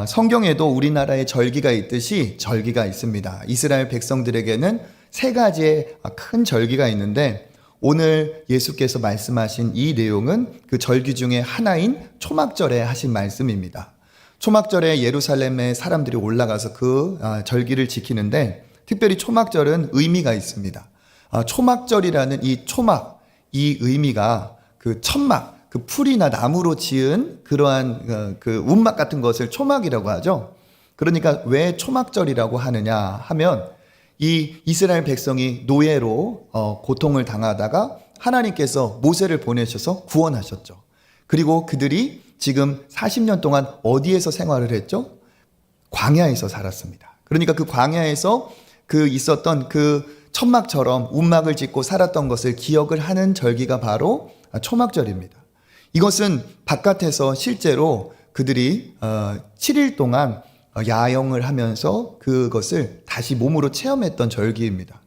성경에도 우리나라에 절기가 있듯이 절기가 있습니다. 이스라엘 백성들에게는 세 가지의 큰 절기가 있는데 오늘 예수께서 말씀하신 이 내용은 그 절기 중에 하나인 초막절에 하신 말씀입니다. 초막절에 예루살렘에 사람들이 올라가서 그 절기를 지키는데 특별히 초막절은 의미가 있습니다. 초막절이라는 이 초막, 이 의미가 그 천막, 그 풀이나 나무로 지은 그러한 그 운막 같은 것을 초막이라고 하죠. 그러니까 왜 초막절이라고 하느냐 하면 이 이스라엘 백성이 노예로 고통을 당하다가 하나님께서 모세를 보내셔서 구원하셨죠. 그리고 그들이 지금 40년 동안 어디에서 생활을 했죠? 광야에서 살았습니다. 그러니까 그 광야에서 그 있었던 그 천막처럼 운막을 짓고 살았던 것을 기억을 하는 절기가 바로 초막절입니다. 이것은 바깥에서 실제로 그들이 7일 동안 야영을 하면서 그것을 다시 몸으로 체험했던 절기입니다.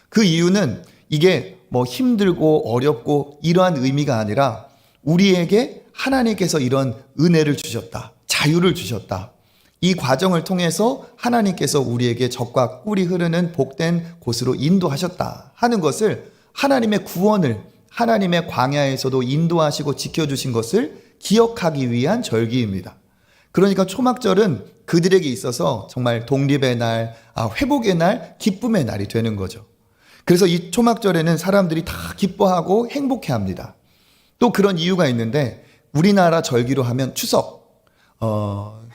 그 이유는 이게 뭐 힘들고 어렵고 이러한 의미가 아니라 우리에게 하나님께서 이런 은혜를 주셨다. 자유를 주셨다. 이 과정을 통해서 하나님께서 우리에게 젖과 꿀이 흐르는 복된 곳으로 인도하셨다 하는 것을 하나님의 구원을 하나님의 광야에서도 인도하시고 지켜주신 것을 기억하기 위한 절기입니다. 그러니까 초막절은 그들에게 있어서 정말 독립의 날, 회복의 날, 기쁨의 날이 되는 거죠. 그래서 이 초막절에는 사람들이 다 기뻐하고 행복해합니다. 또 그런 이유가 있는데 우리나라 절기로 하면 추석,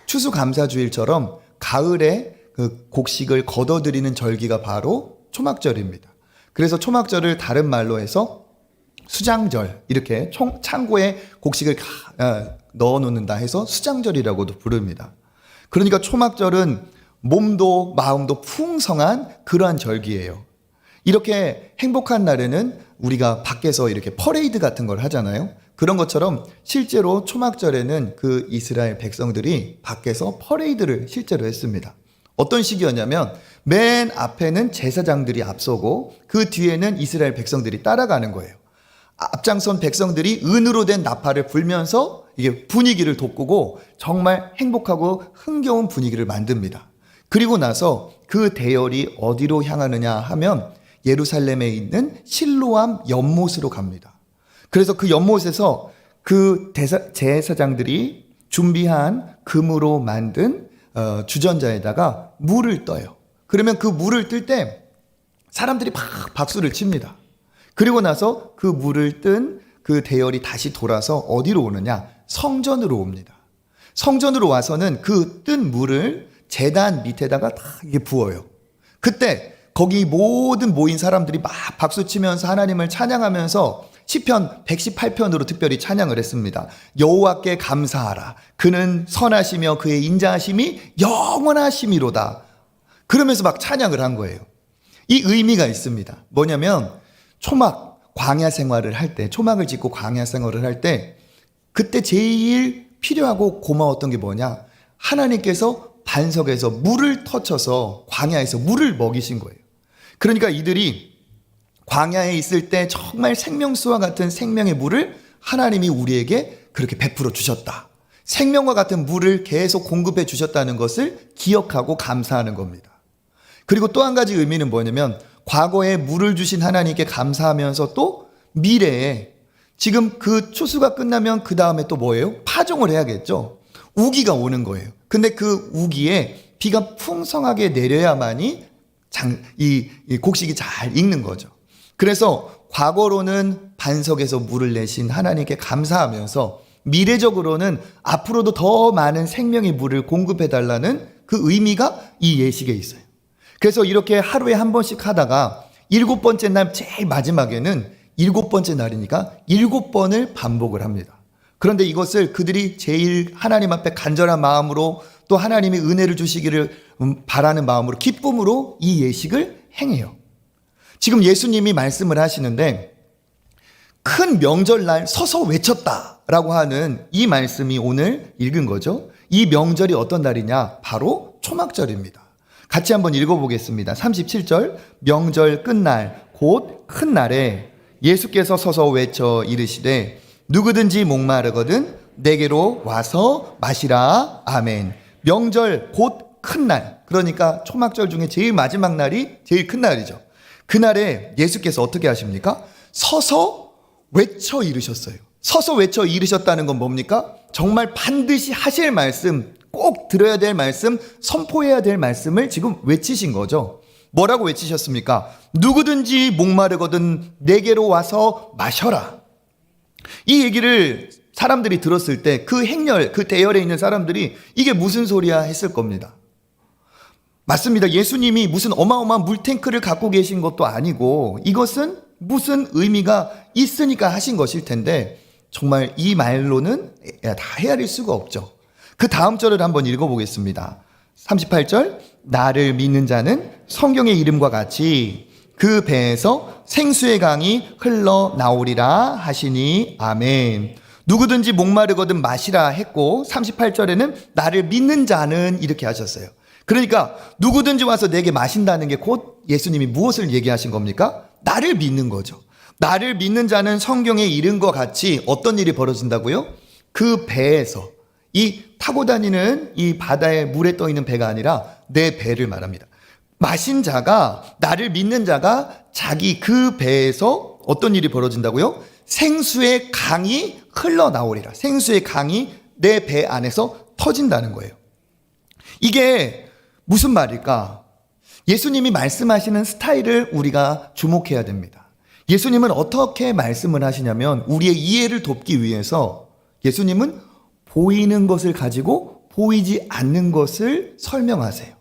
추수감사주일처럼 가을에 그 곡식을 걷어들이는 절기가 바로 초막절입니다. 그래서 초막절을 다른 말로 해서 수장절, 이렇게 창고에 곡식을 넣어 놓는다 해서 수장절이라고도 부릅니다. 그러니까 초막절은 몸도 마음도 풍성한 그러한 절기예요. 이렇게 행복한 날에는 우리가 밖에서 이렇게 퍼레이드 같은 걸 하잖아요. 그런 것처럼 실제로 초막절에는 그 이스라엘 백성들이 밖에서 퍼레이드를 실제로 했습니다. 어떤 식이었냐면 맨 앞에는 제사장들이 앞서고 그 뒤에는 이스라엘 백성들이 따라가는 거예요. 앞장선 백성들이 은으로 된 나팔을 불면서 이게 분위기를 돋구고 정말 행복하고 흥겨운 분위기를 만듭니다. 그리고 나서 그 대열이 어디로 향하느냐 하면 예루살렘에 있는 실로암 연못으로 갑니다. 그래서 그 연못에서 그 제사장들이 준비한 금으로 만든 주전자에다가 물을 떠요. 그러면 그 물을 뜰 때 사람들이 막 박수를 칩니다. 그리고 나서 그 물을 뜬 그 대열이 다시 돌아서 어디로 오느냐? 성전으로 옵니다. 성전으로 와서는 그 뜬 물을 제단 밑에다가 다 이게 부어요. 그때 거기 모든 모인 사람들이 막 박수치면서 하나님을 찬양하면서 시편 118편으로 특별히 찬양을 했습니다. 여호와께 감사하라. 그는 선하시며 그의 인자하심이 영원하심이로다. 그러면서 막 찬양을 한 거예요. 이 의미가 있습니다. 뭐냐면 초막, 광야 생활을 할 때, 초막을 짓고 광야 생활을 할 때 그때 제일 필요하고 고마웠던 게 뭐냐? 하나님께서 반석에서 물을 터쳐서 광야에서 물을 먹이신 거예요. 그러니까 이들이 광야에 있을 때 정말 생명수와 같은 생명의 물을 하나님이 우리에게 그렇게 베풀어 주셨다. 생명과 같은 물을 계속 공급해 주셨다는 것을 기억하고 감사하는 겁니다. 그리고 또 한 가지 의미는 뭐냐면 과거에 물을 주신 하나님께 감사하면서 또 미래에 지금 그 추수가 끝나면 그 다음에 또 뭐예요? 파종을 해야겠죠. 우기가 오는 거예요. 근데 그 우기에 비가 풍성하게 내려야만이 이 곡식이 잘 익는 거죠. 그래서 과거로는 반석에서 물을 내신 하나님께 감사하면서 미래적으로는 앞으로도 더 많은 생명의 물을 공급해달라는 그 의미가 이 예식에 있어요. 그래서 이렇게 하루에 한 번씩 하다가 7번째 날 제일 마지막에는 7번째 날이니까 7번을 반복을 합니다. 그런데 이것을 그들이 제일 하나님 앞에 간절한 마음으로 또 하나님이 은혜를 주시기를 바라는 마음으로 기쁨으로 이 예식을 행해요. 지금 예수님이 말씀을 하시는데 큰 명절날 서서 외쳤다라고 하는 이 말씀이 오늘 읽은 거죠. 이 명절이 어떤 날이냐? 바로 초막절입니다. 같이 한번 읽어보겠습니다. 37절 명절 끝날 곧 큰 날에 예수께서 서서 외쳐 이르시되 누구든지 목마르거든 내게로 와서 마시라. 아멘. 명절 곧 큰 날, 그러니까 초막절 중에 제일 마지막 날이 제일 큰 날이죠. 그날에 예수께서 어떻게 하십니까? 서서 외쳐 이르셨어요. 서서 외쳐 이르셨다는 건 뭡니까? 정말 반드시 하실 말씀, 꼭 들어야 될 말씀, 선포해야 될 말씀을 지금 외치신 거죠. 뭐라고 외치셨습니까? 누구든지 목마르거든 내게로 와서 마셔라. 이 얘기를 사람들이 들었을 때 그 행렬, 그 대열에 있는 사람들이 이게 무슨 소리야 했을 겁니다. 맞습니다. 예수님이 무슨 어마어마한 물탱크를 갖고 계신 것도 아니고 이것은 무슨 의미가 있으니까 하신 것일 텐데 정말 이 말로는 다 헤아릴 수가 없죠. 그 다음 절을 한번 읽어보겠습니다. 38절, 나를 믿는 자는 성경의 이름과 같이 그 배에서 생수의 강이 흘러나오리라 하시니 아멘. 누구든지 목마르거든 마시라 했고 38절에는 나를 믿는 자는 이렇게 하셨어요. 그러니까 누구든지 와서 내게 마신다는 게 곧 예수님이 무엇을 얘기하신 겁니까? 나를 믿는 거죠. 나를 믿는 자는 성경의 이름과 같이 어떤 일이 벌어진다고요? 그 배에서, 이 타고 다니는 이 바다에 물에 떠 있는 배가 아니라 내 배를 말합니다. 마신 자가, 나를 믿는 자가 자기 그 배에서 어떤 일이 벌어진다고요? 생수의 강이 흘러나오리라. 생수의 강이 내 배 안에서 터진다는 거예요. 이게 무슨 말일까? 예수님이 말씀하시는 스타일을 우리가 주목해야 됩니다. 예수님은 어떻게 말씀을 하시냐면 우리의 이해를 돕기 위해서 예수님은 보이는 것을 가지고 보이지 않는 것을 설명하세요.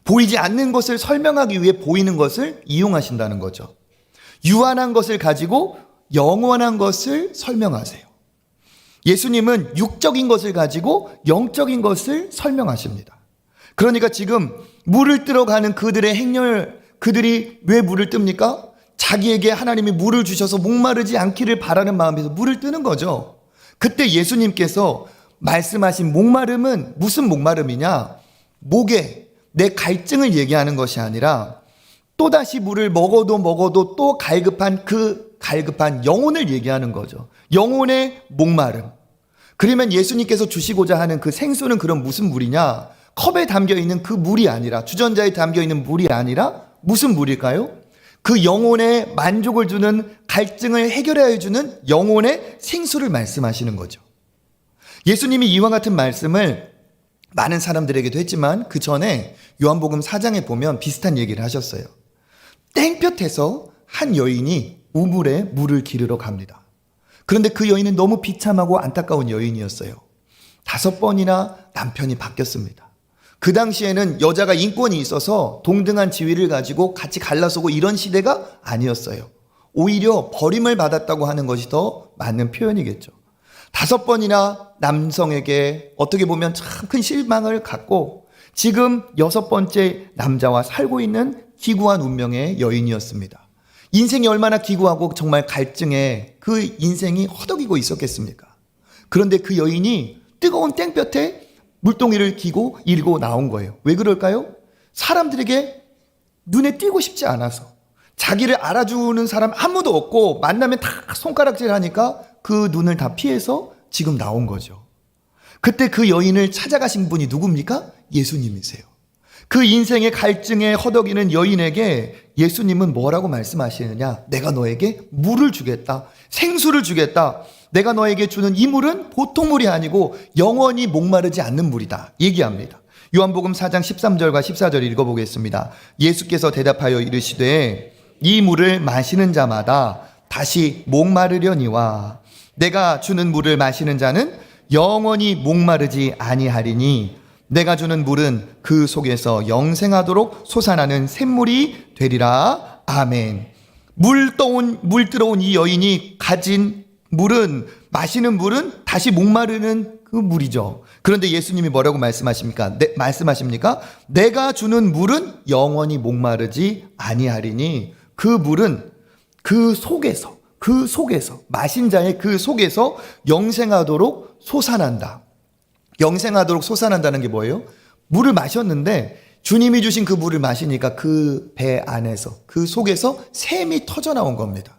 보이지 않는 것을 설명하기 위해 보이는 것을 이용하신다는 거죠. 유한한 것을 가지고 영원한 것을 설명하세요. 예수님은 육적인 것을 가지고 영적인 것을 설명하십니다. 그러니까 지금 물을 뜨러 가는 그들의 행렬, 그들이 왜 물을 뜹니까? 자기에게 하나님이 물을 주셔서 목마르지 않기를 바라는 마음에서 물을 뜨는 거죠. 그때 예수님께서 말씀하신 목마름은 무슨 목마름이냐? 목에 내 갈증을 얘기하는 것이 아니라 또다시 물을 먹어도 또 갈급한 그 갈급한 영혼을 얘기하는 거죠. 영혼의 목마름. 그러면 예수님께서 주시고자 하는 그 생수는 그럼 무슨 물이냐? 컵에 담겨있는 그 물이 아니라, 주전자에 담겨있는 물이 아니라 무슨 물일까요? 그 영혼에 만족을 주는, 갈증을 해결해 주는 영혼의 생수를 말씀하시는 거죠. 예수님이 이와 같은 말씀을 많은 사람들에게도 했지만 그 전에 요한복음 4장에 보면 비슷한 얘기를 하셨어요. 땡볕에서 한 여인이 우물에 물을 기르러 갑니다. 그런데 그 여인은 너무 비참하고 안타까운 여인이었어요. 5번이나 남편이 바뀌었습니다. 그 당시에는 여자가 인권이 있어서 동등한 지위를 가지고 같이 갈라서고 이런 시대가 아니었어요. 오히려 버림을 받았다고 하는 것이 더 맞는 표현이겠죠. 5번이나 남성에게 어떻게 보면 참 큰 실망을 갖고 지금 6번째 남자와 살고 있는 기구한 운명의 여인이었습니다. 인생이 얼마나 기구하고 정말 갈증에 그 인생이 허덕이고 있었겠습니까? 그런데 그 여인이 뜨거운 땡볕에 물동이를 일고 나온 거예요. 왜 그럴까요? 사람들에게 눈에 띄고 싶지 않아서, 자기를 알아주는 사람 아무도 없고 만나면 다 손가락질 하니까 그 눈을 다 피해서 지금 나온 거죠. 그때 그 여인을 찾아가신 분이 누굽니까? 예수님이세요. 그 인생의 갈증에 허덕이는 여인에게 예수님은 뭐라고 말씀하시느냐? 내가 너에게 물을 주겠다. 생수를 주겠다. 내가 너에게 주는 이 물은 보통 물이 아니고 영원히 목마르지 않는 물이다. 얘기합니다. 요한복음 4장 13절과 14절 읽어보겠습니다. 예수께서 대답하여 이르시되 이 물을 마시는 자마다 다시 목마르려니와 내가 주는 물을 마시는 자는 영원히 목마르지 아니하리니 내가 주는 물은 그 속에서 영생하도록 솟아나는 샘물이 되리라. 아멘. 물 들어온 이 여인이 가진 물은, 마시는 물은 다시 목마르는 그 물이죠. 그런데 예수님이 뭐라고 말씀하십니까? 내가 주는 물은 영원히 목마르지 아니하리니 그 물은 그 속에서 마신 자의 그 속에서 영생하도록 솟아난다. 영생하도록 솟아난다는 게 뭐예요? 물을 마셨는데 주님이 주신 그 물을 마시니까 그 배 안에서, 그 속에서 샘이 터져 나온 겁니다.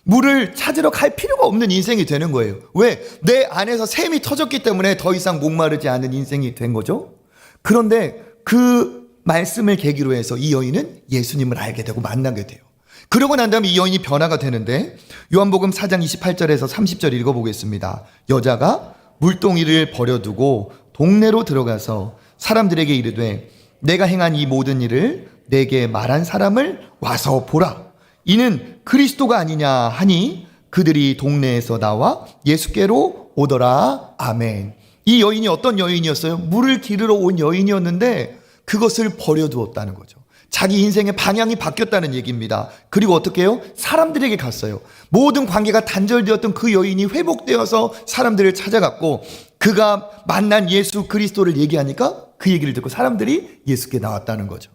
물을 찾으러 갈 필요가 없는 인생이 되는 거예요. 왜? 내 안에서 샘이 터졌기 때문에 더 이상 목마르지 않은 인생이 된 거죠. 그런데 그 말씀을 계기로 해서 이 여인은 예수님을 알게 되고 만나게 돼요. 그러고 난 다음에 이 여인이 변화가 되는데 요한복음 4장 28절에서 30절 읽어보겠습니다. 여자가 물동이를 버려두고 동네로 들어가서 사람들에게 이르되 내가 행한 이 모든 일을 내게 말한 사람을 와서 보라. 이는 그리스도가 아니냐 하니 그들이 동네에서 나와 예수께로 오더라. 아멘. 이 여인이 어떤 여인이었어요? 물을 기르러 온 여인이었는데 그것을 버려두었다는 거죠. 자기 인생의 방향이 바뀌었다는 얘기입니다. 그리고 어떻게 해요? 사람들에게 갔어요. 모든 관계가 단절되었던 그 여인이 회복되어서 사람들을 찾아갔고 그가 만난 예수 그리스도를 얘기하니까 그 얘기를 듣고 사람들이 예수께 나왔다는 거죠.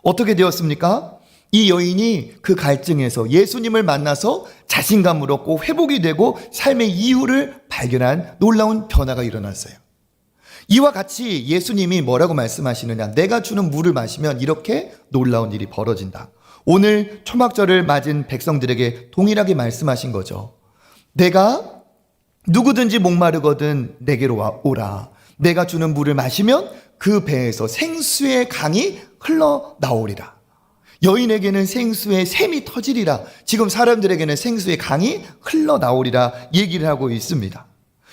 어떻게 되었습니까? 이 여인이 그 갈증에서 예수님을 만나서 자신감을 얻고 회복이 되고 삶의 이유를 발견한 놀라운 변화가 일어났어요. 이와 같이 예수님이 뭐라고 말씀하시느냐? 내가 주는 물을 마시면 이렇게 놀라운 일이 벌어진다. 오늘 초막절을 맞은 백성들에게 동일하게 말씀하신 거죠. 내가 누구든지 목마르거든 내게로 오라. 내가 주는 물을 마시면 그 배에서 생수의 강이 흘러나오리라. 여인에게는 생수의 샘이 터지리라. 지금 사람들에게는 생수의 강이 흘러나오리라 얘기를 하고 있습니다.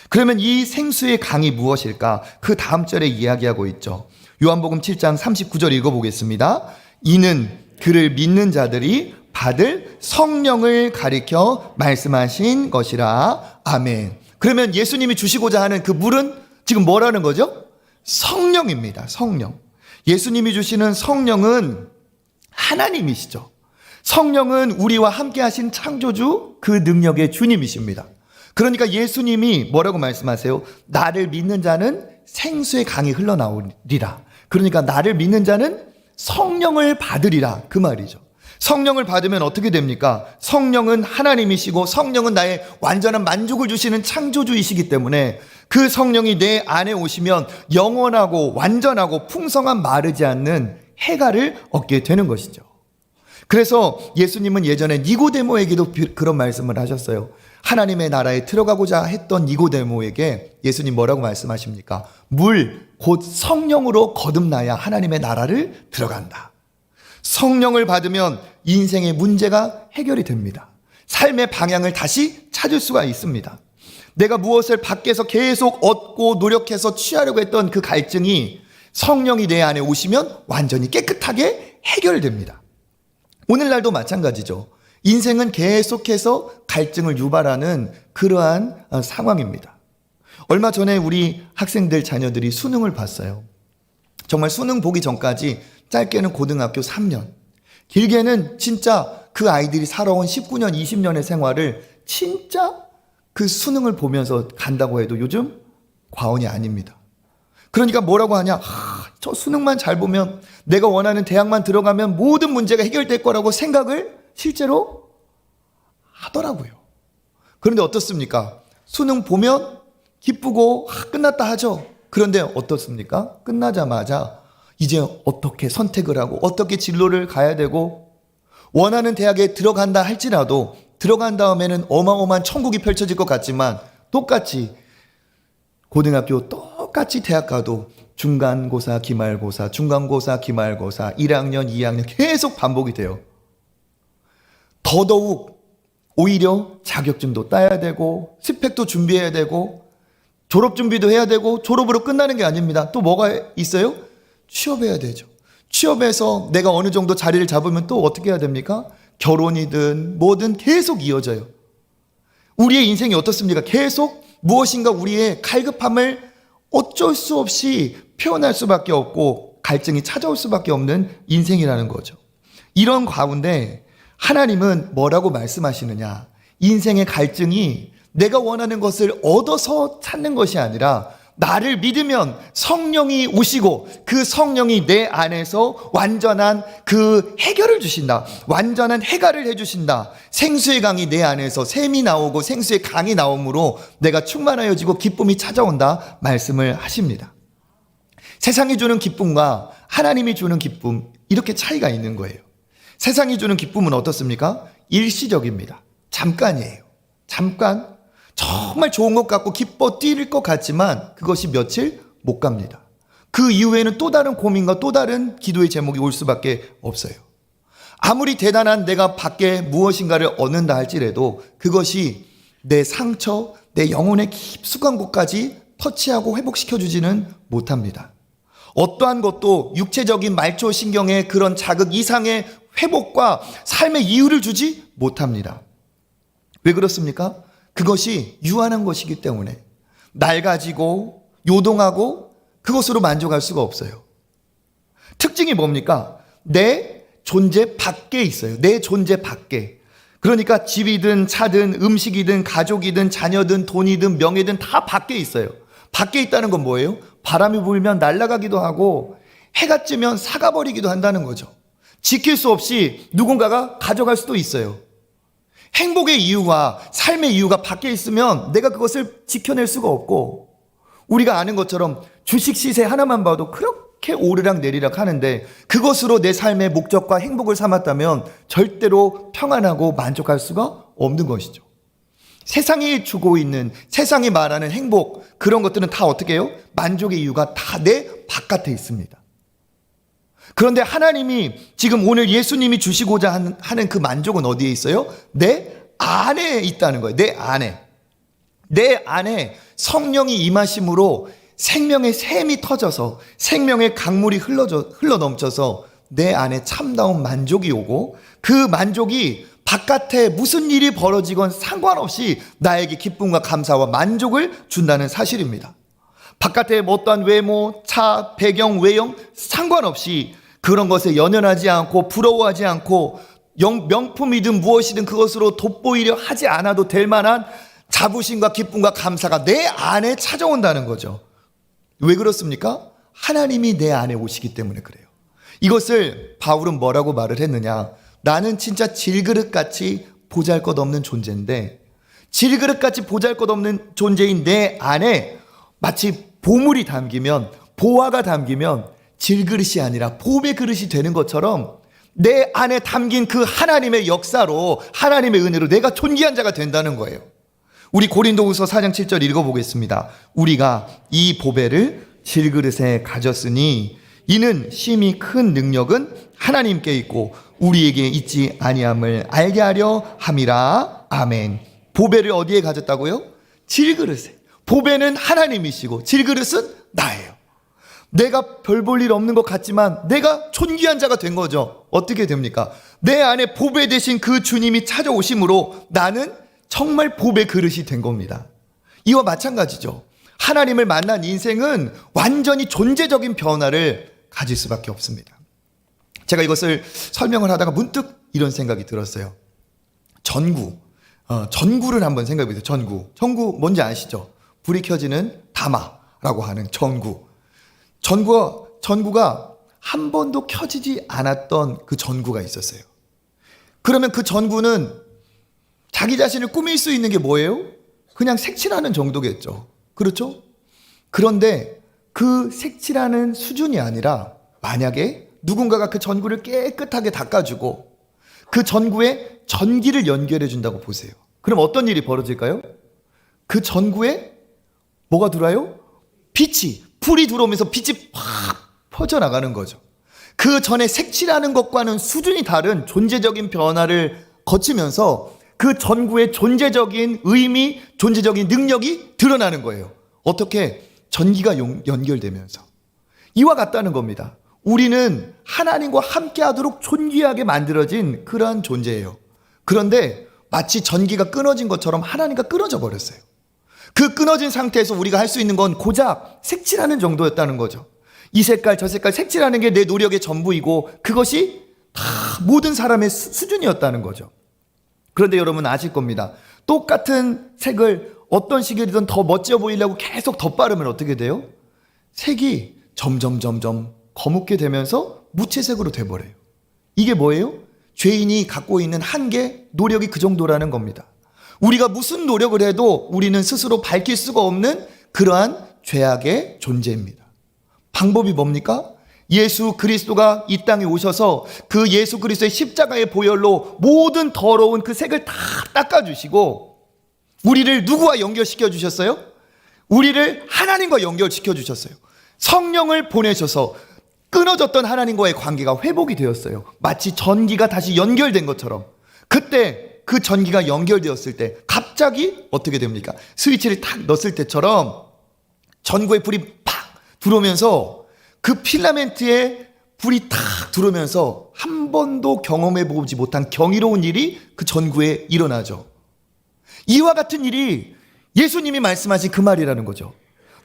그러면 이 생수의 강이 무엇일까? 그 다음 절에 이야기하고 있죠. 요한복음 7장 39절 읽어보겠습니다. 이는 그를 믿는 자들이 받을 성령을 가리켜 말씀하신 것이라. 아멘. 그러면 예수님이 주시고자 하는 그 물은 지금 뭐라는 거죠? 성령입니다. 성령. 예수님이 주시는 성령은 하나님이시죠. 성령은 우리와 함께 하신 창조주, 그 능력의 주님이십니다. 그러니까 예수님이 뭐라고 말씀하세요? 나를 믿는 자는 생수의 강이 흘러나오리라. 그러니까 나를 믿는 자는 성령을 받으리라. 그 말이죠. 성령을 받으면 어떻게 됩니까? 성령은 하나님이시고 성령은 나의 완전한 만족을 주시는 창조주이시기 때문에 그 성령이 내 안에 오시면 영원하고 완전하고 풍성한 마르지 않는 해갈을 얻게 되는 것이죠. 그래서 예수님은 예전에 니고데모에게도 그런 말씀을 하셨어요. 하나님의 나라에 들어가고자 했던 니고데모에게 예수님 뭐라고 말씀하십니까? 물, 곧 성령으로 거듭나야 하나님의 나라를 들어간다. 성령을 받으면 인생의 문제가 해결이 됩니다. 삶의 방향을 다시 찾을 수가 있습니다. 내가 무엇을 밖에서 계속 얻고 노력해서 취하려고 했던 그 갈증이 성령이 내 안에 오시면 완전히 깨끗하게 해결됩니다. 오늘날도 마찬가지죠. 인생은 계속해서 갈증을 유발하는 그러한 상황입니다. 얼마 전에 우리 학생들 자녀들이 수능을 봤어요. 정말 수능 보기 전까지 짧게는 고등학교 3년, 길게는 진짜 그 아이들이 살아온 19년, 20년의 생활을 진짜 그 수능을 보면서 간다고 해도 요즘 과언이 아닙니다. 그러니까 뭐라고 하냐? 저 수능만 잘 보면 내가 원하는 대학만 들어가면 모든 문제가 해결될 거라고 생각을 실제로 하더라고요. 그런데 어떻습니까? 수능 보면 기쁘고 끝났다 하죠. 그런데 어떻습니까? 끝나자마자 이제 어떻게 선택을 하고 어떻게 진로를 가야 되고 원하는 대학에 들어간다 할지라도 들어간 다음에는 어마어마한 천국이 펼쳐질 것 같지만 똑같이 고등학교 똑같이 대학 가도 중간고사, 기말고사, 중간고사, 기말고사 1학년, 2학년 계속 반복이 돼요. 더더욱 오히려 자격증도 따야 되고 스펙도 준비해야 되고 졸업 준비도 해야 되고 졸업으로 끝나는 게 아닙니다. 또 뭐가 있어요? 취업해야 되죠. 취업해서 내가 어느 정도 자리를 잡으면 또 어떻게 해야 됩니까? 결혼이든 뭐든 계속 이어져요. 우리의 인생이 어떻습니까? 계속 무엇인가 우리의 갈급함을 어쩔 수 없이 표현할 수밖에 없고 갈증이 찾아올 수밖에 없는 인생이라는 거죠. 이런 가운데 하나님은 뭐라고 말씀하시느냐? 인생의 갈증이 내가 원하는 것을 얻어서 찾는 것이 아니라 나를 믿으면 성령이 오시고 그 성령이 내 안에서 완전한 그 해결을 주신다. 완전한 해결을 해주신다. 생수의 강이 내 안에서 샘이 나오고 생수의 강이 나오므로 내가 충만하여지고 기쁨이 찾아온다 말씀을 하십니다. 세상이 주는 기쁨과 하나님이 주는 기쁨 이렇게 차이가 있는 거예요. 세상이 주는 기쁨은 어떻습니까? 일시적입니다. 잠깐이에요. 잠깐 정말 좋은 것 같고 기뻐 뛸 것 같지만 그것이 며칠 못 갑니다. 그 이후에는 또 다른 고민과 또 다른 기도의 제목이 올 수밖에 없어요. 아무리 대단한 내가 밖에 무엇인가를 얻는다 할지라도 그것이 내 상처, 내 영혼의 깊숙한 곳까지 터치하고 회복시켜주지는 못합니다. 어떠한 것도 육체적인 말초신경의 그런 자극 이상의 회복과 삶의 이유를 주지 못합니다. 왜 그렇습니까? 그것이 유한한 것이기 때문에 낡아지고 요동하고 그것으로 만족할 수가 없어요. 특징이 뭡니까? 내 존재 밖에 있어요. 내 존재 밖에. 그러니까 집이든 차든 음식이든 가족이든 자녀든 돈이든 명예든 다 밖에 있어요. 밖에 있다는 건 뭐예요? 바람이 불면 날아가기도 하고 해가 찌면 사가버리기도 한다는 거죠. 지킬 수 없이 누군가가 가져갈 수도 있어요. 행복의 이유와 삶의 이유가 밖에 있으면 내가 그것을 지켜낼 수가 없고, 우리가 아는 것처럼 주식 시세 하나만 봐도 그렇게 오르락 내리락 하는데 그것으로 내 삶의 목적과 행복을 삼았다면 절대로 평안하고 만족할 수가 없는 것이죠. 세상이 주고 있는, 세상이 말하는 행복, 그런 것들은 다 어떻게 해요? 만족의 이유가 다 내 바깥에 있습니다. 그런데 하나님이 지금 오늘 예수님이 주시고자 하는 그 만족은 어디에 있어요? 내 안에 있다는 거예요. 내 안에. 내 안에 성령이 임하심으로 생명의 샘이 터져서 생명의 강물이 흘러넘쳐서 내 안에 참다운 만족이 오고, 그 만족이 바깥에 무슨 일이 벌어지건 상관없이 나에게 기쁨과 감사와 만족을 준다는 사실입니다. 바깥에 어떠한 외모, 차, 배경, 외형 상관없이 그런 것에 연연하지 않고 부러워하지 않고 명품이든 무엇이든 그것으로 돋보이려 하지 않아도 될 만한 자부심과 기쁨과 감사가 내 안에 찾아온다는 거죠. 왜 그렇습니까? 하나님이 내 안에 오시기 때문에 그래요. 이것을 바울은 뭐라고 말을 했느냐? 나는 진짜 질그릇같이 보잘것없는 존재인데, 질그릇같이 보잘것없는 존재인 내 안에 마치 보물이 담기면, 보화가 담기면 질그릇이 아니라 봄의 그릇이 되는 것처럼 내 안에 담긴 그 하나님의 역사로, 하나님의 은혜로 내가 존귀한 자가 된다는 거예요. 우리 고린도후서 4장 7절 읽어보겠습니다. 우리가 이 보배를 질그릇에 가졌으니 이는 심히 큰 능력은 하나님께 있고 우리에게 있지 아니함을 알게 하려 함이라. 아멘. 보배를 어디에 가졌다고요? 질그릇에. 보배는 하나님이시고 질그릇은 나예요. 내가 별 볼 일 없는 것 같지만 내가 존귀한 자가 된 거죠. 어떻게 됩니까? 내 안에 보배 되신 그 주님이 찾아오심으로 나는 정말 보배 그릇이 된 겁니다. 이와 마찬가지죠. 하나님을 만난 인생은 완전히 존재적인 변화를 가질 수밖에 없습니다. 제가 이것을 설명을 하다가 문득 이런 생각이 들었어요. 전구를 한번 생각해 보세요. 전구 뭔지 아시죠? 불이 켜지는 다마라고 하는 전구가 한 번도 켜지지 않았던 그 전구가 있었어요. 그러면 그 전구는 자기 자신을 꾸밀 수 있는 게 뭐예요? 그냥 색칠하는 정도겠죠. 그렇죠? 그런데 그 색칠하는 수준이 아니라 만약에 누군가가 그 전구를 깨끗하게 닦아주고 그 전구에 전기를 연결해 준다고 보세요. 그럼 어떤 일이 벌어질까요? 그 전구에 뭐가 들어와요? 불이 들어오면서 빛이 확 퍼져나가는 거죠. 그 전에 색칠하는 것과는 수준이 다른 존재적인 변화를 거치면서 그 전구의 존재적인 의미, 존재적인 능력이 드러나는 거예요. 어떻게? 전기가 연결되면서. 이와 같다는 겁니다. 우리는 하나님과 함께 하도록 존귀하게 만들어진 그러한 존재예요. 그런데 마치 전기가 끊어진 것처럼 하나님과 끊어져 버렸어요. 그 끊어진 상태에서 우리가 할 수 있는 건 고작 색칠하는 정도였다는 거죠. 이 색깔 저 색깔 색칠하는 게 내 노력의 전부이고 그것이 다 모든 사람의 수준이었다는 거죠. 그런데 여러분 아실 겁니다. 똑같은 색을 어떤 식이든 더 멋져 보이려고 계속 덧바르면 어떻게 돼요? 색이 점점 거묻게 되면서 무채색으로 돼버려요. 이게 뭐예요? 죄인이 갖고 있는 한계, 노력이 그 정도라는 겁니다. 우리가 무슨 노력을 해도 우리는 스스로 밝힐 수가 없는 그러한 죄악의 존재입니다. 방법이 뭡니까? 예수 그리스도가 이 땅에 오셔서 그 예수 그리스도의 십자가의 보혈로 모든 더러운 그 색을 다 닦아주시고 우리를 누구와 연결시켜 주셨어요? 우리를 하나님과 연결시켜 주셨어요. 성령을 보내셔서 끊어졌던 하나님과의 관계가 회복이 되었어요. 마치 전기가 다시 연결된 것처럼. 그때 그 전기가 연결되었을 때 갑자기 어떻게 됩니까? 스위치를 탁 넣었을 때처럼 전구에 불이 팍 들어오면서 그 필라멘트에 불이 탁 들어오면서 한 번도 경험해 보지 못한 경이로운 일이 그 전구에 일어나죠. 이와 같은 일이 예수님이 말씀하신 그 말이라는 거죠.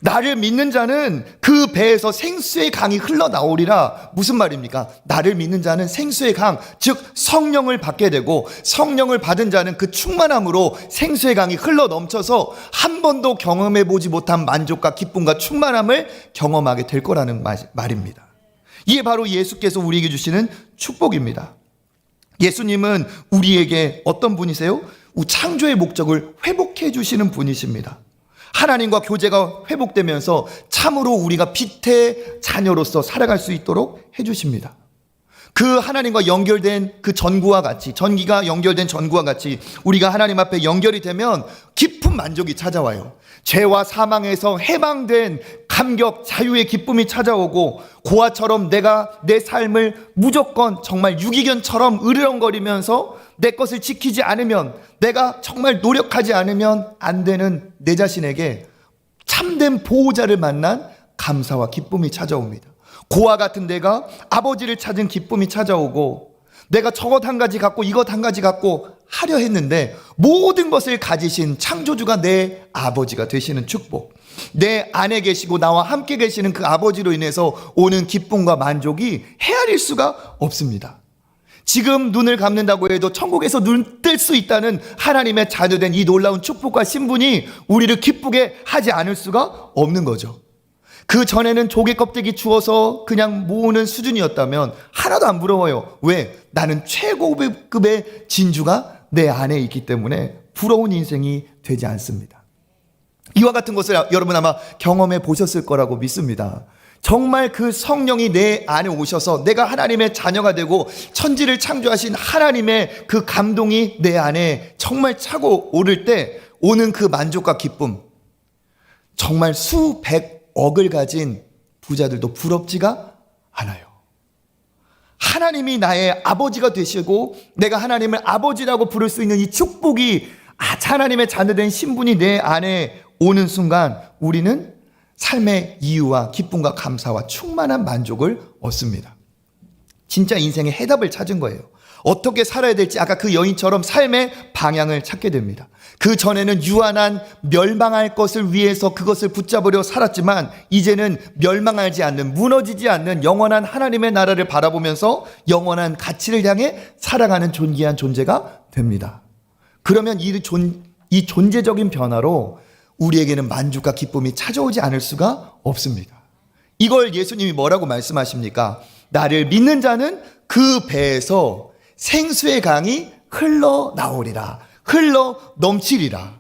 나를 믿는 자는 그 배에서 생수의 강이 흘러나오리라. 무슨 말입니까? 나를 믿는 자는 생수의 강, 즉 성령을 받게 되고 성령을 받은 자는 그 충만함으로 생수의 강이 흘러넘쳐서 한 번도 경험해 보지 못한 만족과 기쁨과 충만함을 경험하게 될 거라는 말입니다. 이게 바로 예수께서 우리에게 주시는 축복입니다. 예수님은 우리에게 어떤 분이세요? 창조의 목적을 회복해 주시는 분이십니다. 하나님과 교제가 회복되면서 참으로 우리가 빛의 자녀로서 살아갈 수 있도록 해주십니다. 그 하나님과 연결된 그 전구와 같이, 전기가 연결된 전구와 같이 우리가 하나님 앞에 연결이 되면 깊은 만족이 찾아와요. 죄와 사망에서 해방된 감격, 자유의 기쁨이 찾아오고, 고아처럼 내가 내 삶을 무조건 정말 유기견처럼 으르렁거리면서 내 것을 지키지 않으면, 내가 정말 노력하지 않으면 안 되는 내 자신에게 참된 보호자를 만난 감사와 기쁨이 찾아옵니다. 고아 같은 내가 아버지를 찾은 기쁨이 찾아오고, 내가 저것 한 가지 갖고 이것 한 가지 갖고 하려 했는데 모든 것을 가지신 창조주가 내 아버지가 되시는 축복, 내 안에 계시고 나와 함께 계시는 그 아버지로 인해서 오는 기쁨과 만족이 헤아릴 수가 없습니다. 지금 눈을 감는다고 해도 천국에서 눈 뜰 수 있다는 하나님의 자녀된 이 놀라운 축복과 신분이 우리를 기쁘게 하지 않을 수가 없는 거죠. 그 전에는 조개 껍데기 주워서 그냥 모으는 수준이었다면 하나도 안 부러워요. 왜? 나는 최고급의 진주가 내 안에 있기 때문에 부러운 인생이 되지 않습니다. 이와 같은 것을 여러분 아마 경험해 보셨을 거라고 믿습니다. 정말 그 성령이 내 안에 오셔서 내가 하나님의 자녀가 되고 천지를 창조하신 하나님의 그 감동이 내 안에 정말 차고 오를 때 오는 그 만족과 기쁨, 정말 수백억을 가진 부자들도 부럽지가 않아요. 하나님이 나의 아버지가 되시고 내가 하나님을 아버지라고 부를 수 있는 이 축복이, 하나님의 자녀된 신분이 내 안에 오는 순간 우리는 삶의 이유와 기쁨과 감사와 충만한 만족을 얻습니다. 진짜 인생의 해답을 찾은 거예요. 어떻게 살아야 될지 아까 그 여인처럼 삶의 방향을 찾게 됩니다. 그 전에는 유한한 멸망할 것을 위해서 그것을 붙잡으려 살았지만 이제는 멸망하지 않는, 무너지지 않는 영원한 하나님의 나라를 바라보면서 영원한 가치를 향해 살아가는 존귀한 존재가 됩니다. 그러면 이 존재적인 변화로 우리에게는 만족과 기쁨이 찾아오지 않을 수가 없습니다. 이걸 예수님이 뭐라고 말씀하십니까? 나를 믿는 자는 그 배에서 생수의 강이 흘러나오리라, 흘러 넘치리라.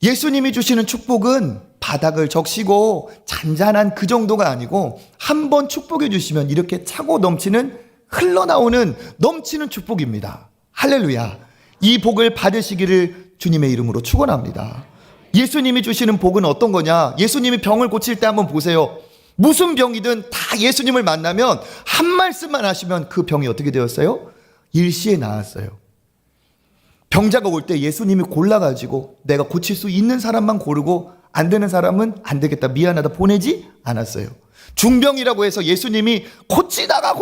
예수님이 주시는 축복은 바닥을 적시고 잔잔한 그 정도가 아니고 한 번 축복해 주시면 이렇게 차고 넘치는, 흘러나오는 넘치는 축복입니다. 할렐루야. 이 복을 받으시기를 주님의 이름으로 축원합니다. 예수님이 주시는 복은 어떤 거냐? 예수님이 병을 고칠 때 한번 보세요. 무슨 병이든 다 예수님을 만나면 한 말씀만 하시면 그 병이 어떻게 되었어요? 일시에 나았어요. 병자가 올 때 예수님이 골라가지고 내가 고칠 수 있는 사람만 고르고 안 되는 사람은 안 되겠다, 미안하다 보내지 않았어요. 중병이라고 해서 예수님이 고치다가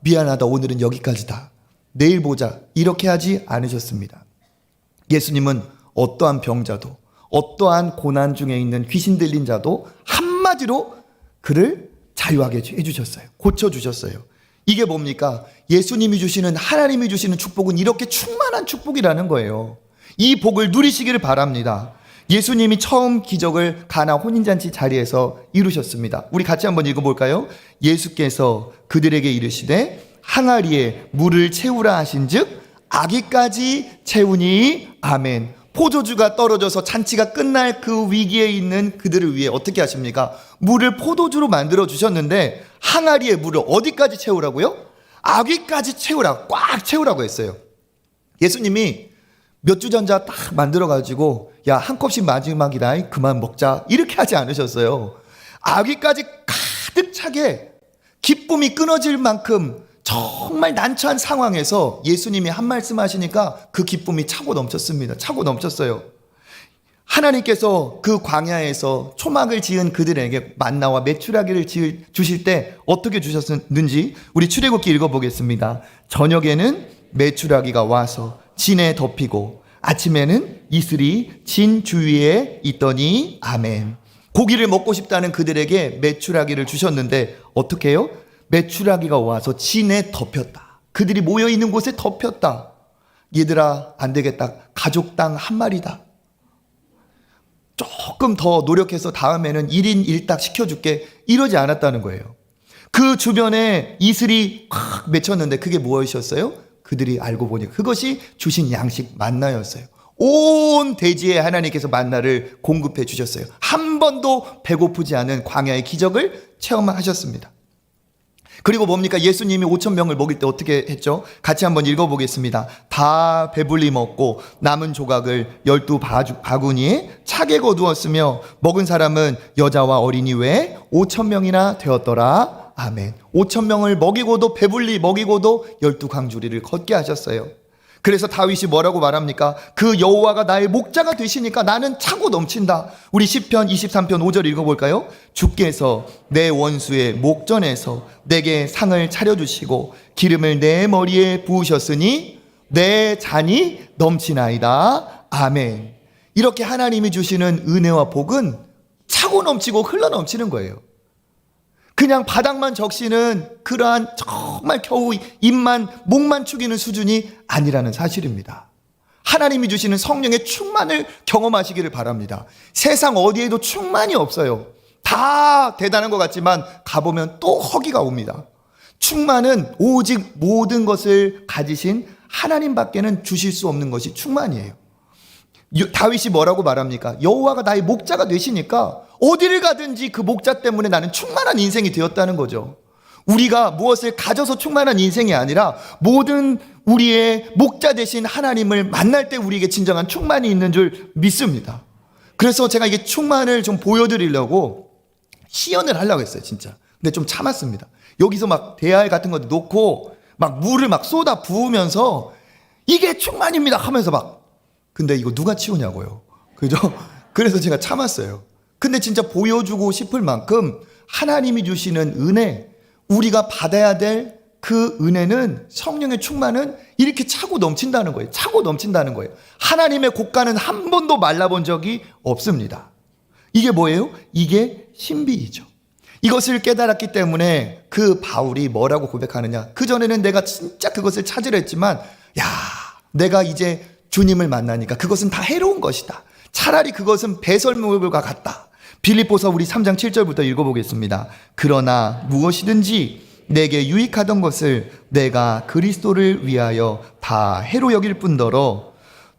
미안하다, 오늘은 여기까지다, 내일 보자, 이렇게 하지 않으셨습니다. 예수님은 어떠한 병자도, 어떠한 고난 중에 있는 귀신 들린 자도 한마디로 그를 자유하게 해주셨어요. 고쳐주셨어요. 이게 뭡니까? 예수님이 주시는, 하나님이 주시는 축복은 이렇게 충만한 축복이라는 거예요. 이 복을 누리시기를 바랍니다. 예수님이 처음 기적을 가나 혼인잔치 자리에서 이루셨습니다. 우리 같이 한번 읽어볼까요? 예수께서 그들에게 이르시되 항아리에 물을 채우라 하신즉 아기까지 채우니 아멘. 포도주가 떨어져서 잔치가 끝날 그 위기에 있는 그들을 위해 어떻게 하십니까? 물을 포도주로 만들어 주셨는데 항아리에 물을 어디까지 채우라고요? 아귀까지 채우라, 꽉 채우라고 했어요. 예수님이 몇 주 전자 딱 만들어 가지고 야, 한 컵씩 마지막이다, 그만 먹자, 이렇게 하지 않으셨어요. 아귀까지 가득 차게 기쁨이 끊어질 만큼 정말 난처한 상황에서 예수님이 한 말씀 하시니까 그 기쁨이 차고 넘쳤습니다. 차고 넘쳤어요. 하나님께서 그 광야에서 초막을 지은 그들에게 만나와 메추라기를 주실 때 어떻게 주셨는지 우리 출애굽기 읽어보겠습니다. 저녁에는 메추라기가 와서 진에 덮이고 아침에는 이슬이 진 주위에 있더니 아멘. 고기를 먹고 싶다는 그들에게 메추라기를 주셨는데 어떻게 해요? 메추라기가 와서 진에 덮였다. 그들이 모여있는 곳에 덮였다. 얘들아 안 되겠다. 가족당 한 마리다. 조금 더 노력해서 다음에는 1인 1닭 시켜줄게. 이러지 않았다는 거예요. 그 주변에 이슬이 확 맺혔는데 그게 무엇이었어요? 그들이 알고 보니 그것이 주신 양식 만나였어요. 온 대지에 하나님께서 만나를 공급해 주셨어요. 한 번도 배고프지 않은 광야의 기적을 체험하셨습니다. 그리고 뭡니까? 예수님이 5,000명을 먹일 때 어떻게 했죠? 같이 한번 읽어보겠습니다. 다 배불리 먹고 남은 조각을 12바구니에 차게 거두었으며 먹은 사람은 여자와 어린이 외에 5,000명이나 되었더라. 아멘. 5,000명을 먹이고도 배불리 먹이고도 12광주리를 걷게 하셨어요. 그래서 다윗이 뭐라고 말합니까? 그 여호와가 나의 목자가 되시니까 나는 차고 넘친다. 우리 시편 23편 5절 읽어볼까요? 주께서 내 원수의 목전에서 내게 상을 차려주시고 기름을 내 머리에 부으셨으니 내 잔이 넘치나이다. 아멘. 이렇게 하나님이 주시는 은혜와 복은 차고 넘치고 흘러 넘치는 거예요. 그냥 바닥만 적시는 그러한 정말 겨우 입만 목만 축이는 수준이 아니라는 사실입니다. 하나님이 주시는 성령의 충만을 경험하시기를 바랍니다. 세상 어디에도 충만이 없어요. 다 대단한 것 같지만 가보면 또 허기가 옵니다. 충만은 오직 모든 것을 가지신 하나님밖에는 주실 수 없는 것이 충만이에요. 다윗이 뭐라고 말합니까? 여호와가 나의 목자가 되시니까 어디를 가든지 그 목자 때문에 나는 충만한 인생이 되었다는 거죠. 우리가 무엇을 가져서 충만한 인생이 아니라 모든 우리의 목자 되신 하나님을 만날 때 우리에게 진정한 충만이 있는 줄 믿습니다. 그래서 제가 이게 충만을 좀 보여드리려고 시연을 하려고 했어요, 진짜. 근데 좀 참았습니다. 여기서 막 대야알 같은 거 놓고 막 물을 막 쏟아 부으면서 이게 충만입니다 하면서 막 근데 이거 누가 치우냐고요. 그죠? 그래서 제가 참았어요. 근데 진짜 보여주고 싶을 만큼 하나님이 주시는 은혜, 우리가 받아야 될 그 은혜는 성령의 충만은 이렇게 차고 넘친다는 거예요. 차고 넘친다는 거예요. 하나님의 곡간은 한 번도 말라본 적이 없습니다. 이게 뭐예요? 이게 신비이죠. 이것을 깨달았기 때문에 그 바울이 뭐라고 고백하느냐. 그전에는 내가 진짜 그것을 찾으려 했지만 내가 이제 주님을 만나니까 그것은 다 해로운 것이다. 차라리 그것은 배설물과 같다. 빌립보서 우리 3장 7절부터 읽어보겠습니다. 그러나 무엇이든지 내게 유익하던 것을 내가 그리스도를 위하여 다 해로 여길 뿐더러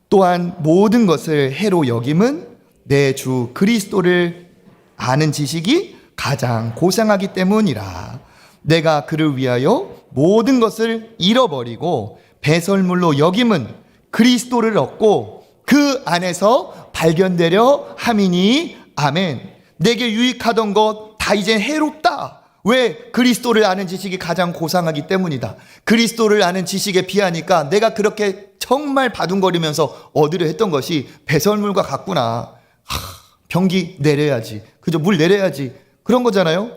또한 모든 것을 해로 여김은 내 주 그리스도를 아는 지식이 가장 고상하기 때문이라. 내가 그를 위하여 모든 것을 잃어버리고 배설물로 여김은 그리스도를 얻고 그 안에서 발견되려 함이니 아멘. 내게 유익하던 것 다 이제 해롭다. 왜? 그리스도를 아는 지식이 가장 고상하기 때문이다. 그리스도를 아는 지식에 비하니까 내가 그렇게 정말 바둥거리면서 얻으려 했던 것이 배설물과 같구나. 변기 내려야지. 그죠? 물 내려야지. 그런 거잖아요.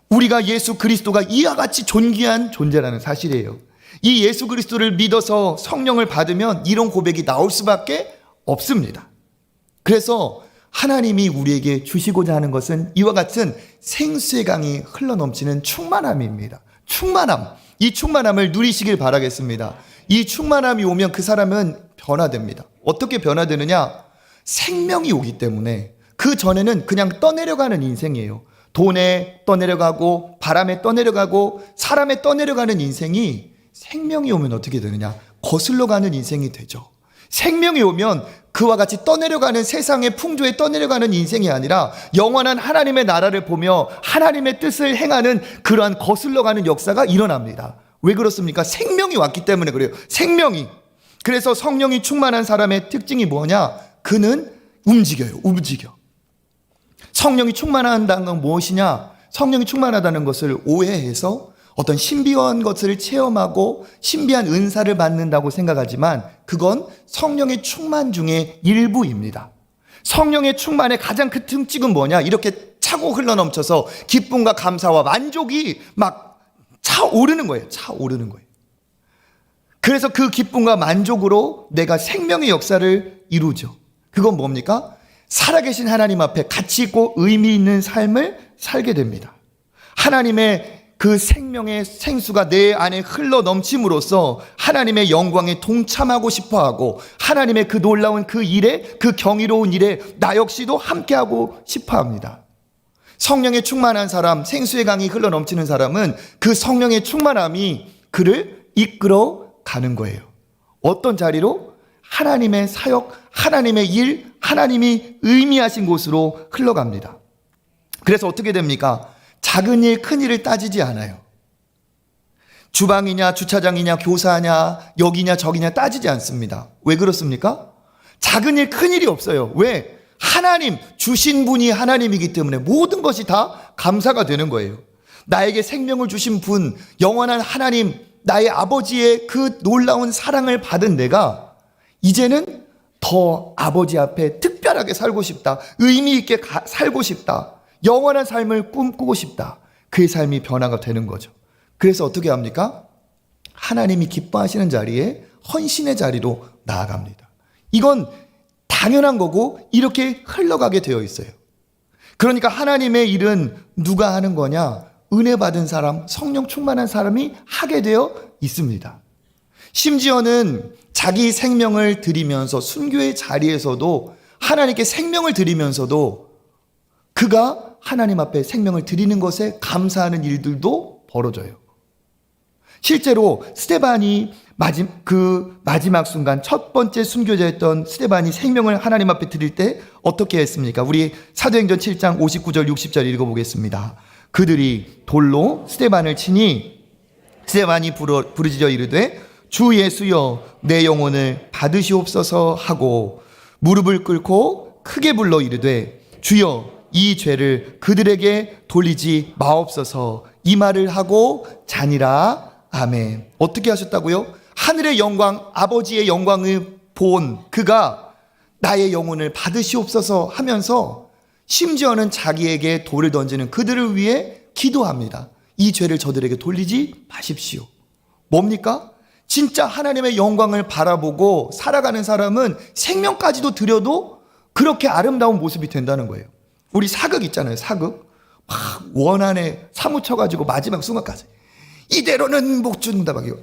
우리가 예수 그리스도가 이와 같이 존귀한 존재라는 사실이에요. 이 예수 그리스도를 믿어서 성령을 받으면 이런 고백이 나올 수밖에 없습니다. 그래서 하나님이 우리에게 주시고자 하는 것은 이와 같은 생수의 강이 흘러넘치는 충만함입니다. 충만함. 이 충만함을 누리시길 바라겠습니다. 이 충만함이 오면 그 사람은 변화됩니다. 어떻게 변화되느냐? 생명이 오기 때문에 그 전에는 그냥 떠내려가는 인생이에요. 돈에 떠내려가고 바람에 떠내려가고 사람에 떠내려가는 인생이 생명이 오면 어떻게 되느냐? 거슬러 가는 인생이 되죠. 생명이 오면 그와 같이 떠내려가는 세상의 풍조에 떠내려가는 인생이 아니라 영원한 하나님의 나라를 보며 하나님의 뜻을 행하는 그러한 거슬러가는 역사가 일어납니다. 왜 그렇습니까? 생명이 왔기 때문에 그래요. 생명이. 그래서 성령이 충만한 사람의 특징이 뭐냐? 그는 움직여요. 움직여. 성령이 충만한다는 건 무엇이냐? 성령이 충만하다는 것을 오해해서 어떤 신비한 것을 체험하고 신비한 은사를 받는다고 생각하지만 그건 성령의 충만 중에 일부입니다. 성령의 충만의 가장 큰 특징은 뭐냐? 이렇게 차고 흘러넘쳐서 기쁨과 감사와 만족이 막 차오르는 거예요. 차오르는 거예요. 그래서 그 기쁨과 만족으로 내가 생명의 역사를 이루죠. 그건 뭡니까? 살아계신 하나님 앞에 가치 있고 의미 있는 삶을 살게 됩니다. 하나님의 그 생명의 생수가 내 안에 흘러 넘침으로써 하나님의 영광에 동참하고 싶어 하고 하나님의 그 놀라운 그 일에, 그 경이로운 일에 나 역시도 함께하고 싶어 합니다. 성령에 충만한 사람, 생수의 강이 흘러 넘치는 사람은 그 성령의 충만함이 그를 이끌어 가는 거예요. 어떤 자리로? 하나님의 사역, 하나님의 일, 하나님이 의미하신 곳으로 흘러갑니다. 그래서 어떻게 됩니까? 작은 일, 큰 일을 따지지 않아요. 주방이냐, 주차장이냐, 교사냐, 여기냐, 저기냐 따지지 않습니다. 왜 그렇습니까? 작은 일, 큰 일이 없어요. 왜? 하나님, 주신 분이 하나님이기 때문에 모든 것이 다 감사가 되는 거예요. 나에게 생명을 주신 분, 영원한 하나님, 나의 아버지의 그 놀라운 사랑을 받은 내가 이제는 더 아버지 앞에 특별하게 살고 싶다. 의미 있게 살고 싶다. 영원한 삶을 꿈꾸고 싶다. 그의 삶이 변화가 되는 거죠. 그래서 어떻게 합니까? 하나님이 기뻐하시는 자리에 헌신의 자리로 나아갑니다. 이건 당연한 거고 이렇게 흘러가게 되어 있어요. 그러니까 하나님의 일은 누가 하는 거냐? 은혜 받은 사람, 성령 충만한 사람이 하게 되어 있습니다. 심지어는 자기 생명을 드리면서 순교의 자리에서도 하나님께 생명을 드리면서도 그가 하나님 앞에 생명을 드리는 것에 감사하는 일들도 벌어져요. 실제로 스데반이 마지막 순간 첫 번째 순교자였던 스데반이 생명을 하나님 앞에 드릴 때 어떻게 했습니까? 우리 사도행전 7장 59절 60절 읽어보겠습니다. 그들이 돌로 스데반을 치니 스데반이 부르짖어 이르되 주 예수여 내 영혼을 받으시옵소서 하고 무릎을 꿇고 크게 불러 이르되 주여 이 죄를 그들에게 돌리지 마옵소서 이 말을 하고 자니라. 아멘. 어떻게 하셨다고요? 하늘의 영광, 아버지의 영광을 본 그가 나의 영혼을 받으시옵소서 하면서 심지어는 자기에게 돌을 던지는 그들을 위해 기도합니다. 이 죄를 저들에게 돌리지 마십시오. 뭡니까? 진짜 하나님의 영광을 바라보고 살아가는 사람은 생명까지도 드려도 그렇게 아름다운 모습이 된다는 거예요. 우리 사극 있잖아요. 사극. 막 원한에 사무쳐가지고 마지막 순간까지 이대로는 못 죽는다 막이요.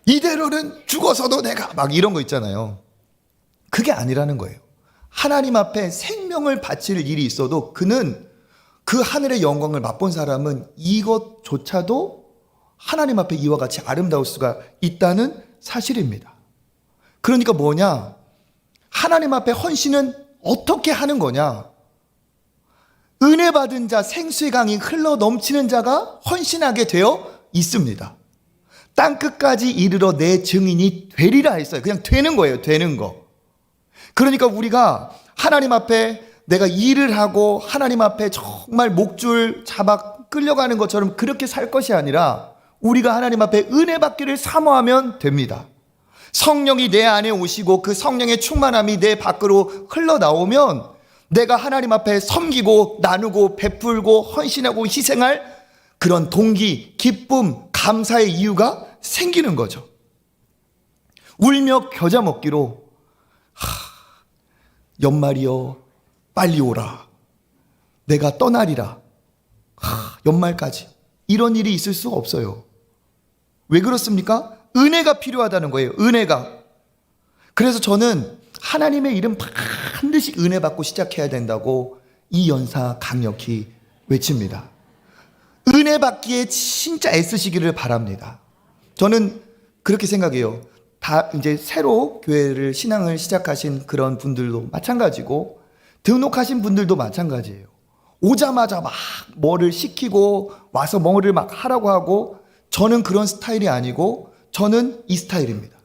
이대로는 죽어서도 내가 막 이런 거 있잖아요. 그게 아니라는 거예요. 하나님 앞에 생명을 바칠 일이 있어도 그는 그 하늘의 영광을 맛본 사람은 이것조차도 하나님 앞에 이와 같이 아름다울 수가 있다는 사실입니다. 그러니까 뭐냐? 하나님 앞에 헌신은 어떻게 하는 거냐? 은혜 받은 자, 생수의 강이 흘러 넘치는 자가 헌신하게 되어 있습니다. 땅끝까지 이르러 내 증인이 되리라 했어요. 그냥 되는 거예요. 되는 거. 그러니까 우리가 하나님 앞에 내가 일을 하고 하나님 앞에 정말 목줄 잡아 끌려가는 것처럼 그렇게 살 것이 아니라 우리가 하나님 앞에 은혜 받기를 사모하면 됩니다. 성령이 내 안에 오시고 그 성령의 충만함이 내 밖으로 흘러나오면 내가 하나님 앞에 섬기고 나누고 베풀고 헌신하고 희생할 그런 동기, 기쁨, 감사의 이유가 생기는 거죠. 울며 겨자 먹기로 연말이여 빨리 오라. 내가 떠나리라. 연말까지. 이런 일이 있을 수가 없어요. 왜 그렇습니까? 은혜가 필요하다는 거예요. 은혜가. 그래서 저는 하나님의 일은 반드시 은혜 받고 시작해야 된다고 이 연사 강력히 외칩니다. 은혜 받기에 진짜 애쓰시기를 바랍니다. 저는 그렇게 생각해요. 다 이제 새로 교회를 신앙을 시작하신 그런 분들도 마찬가지고 등록하신 분들도 마찬가지예요. 오자마자 막 뭐를 시키고 와서 뭐를 막 하라고 하고 저는 그런 스타일이 아니고 저는 이 스타일입니다.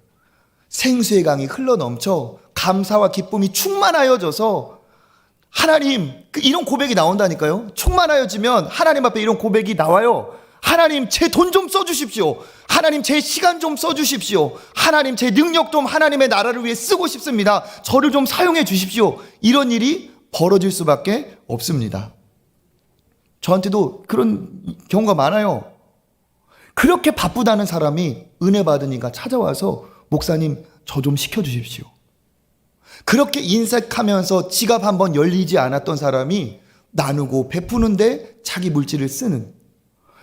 생수의 강이 흘러 넘쳐 감사와 기쁨이 충만하여져서 하나님, 이런 고백이 나온다니까요. 충만하여지면 하나님 앞에 이런 고백이 나와요. 하나님, 제 돈 좀 써주십시오. 하나님, 제 시간 좀 써주십시오. 하나님, 제 능력 좀 하나님의 나라를 위해 쓰고 싶습니다. 저를 좀 사용해 주십시오. 이런 일이 벌어질 수밖에 없습니다. 저한테도 그런 경우가 많아요. 그렇게 바쁘다는 사람이 은혜 받으니까 찾아와서 목사님, 저 좀 시켜주십시오. 그렇게 인색하면서 지갑 한번 열리지 않았던 사람이 나누고 베푸는데 자기 물질을 쓰는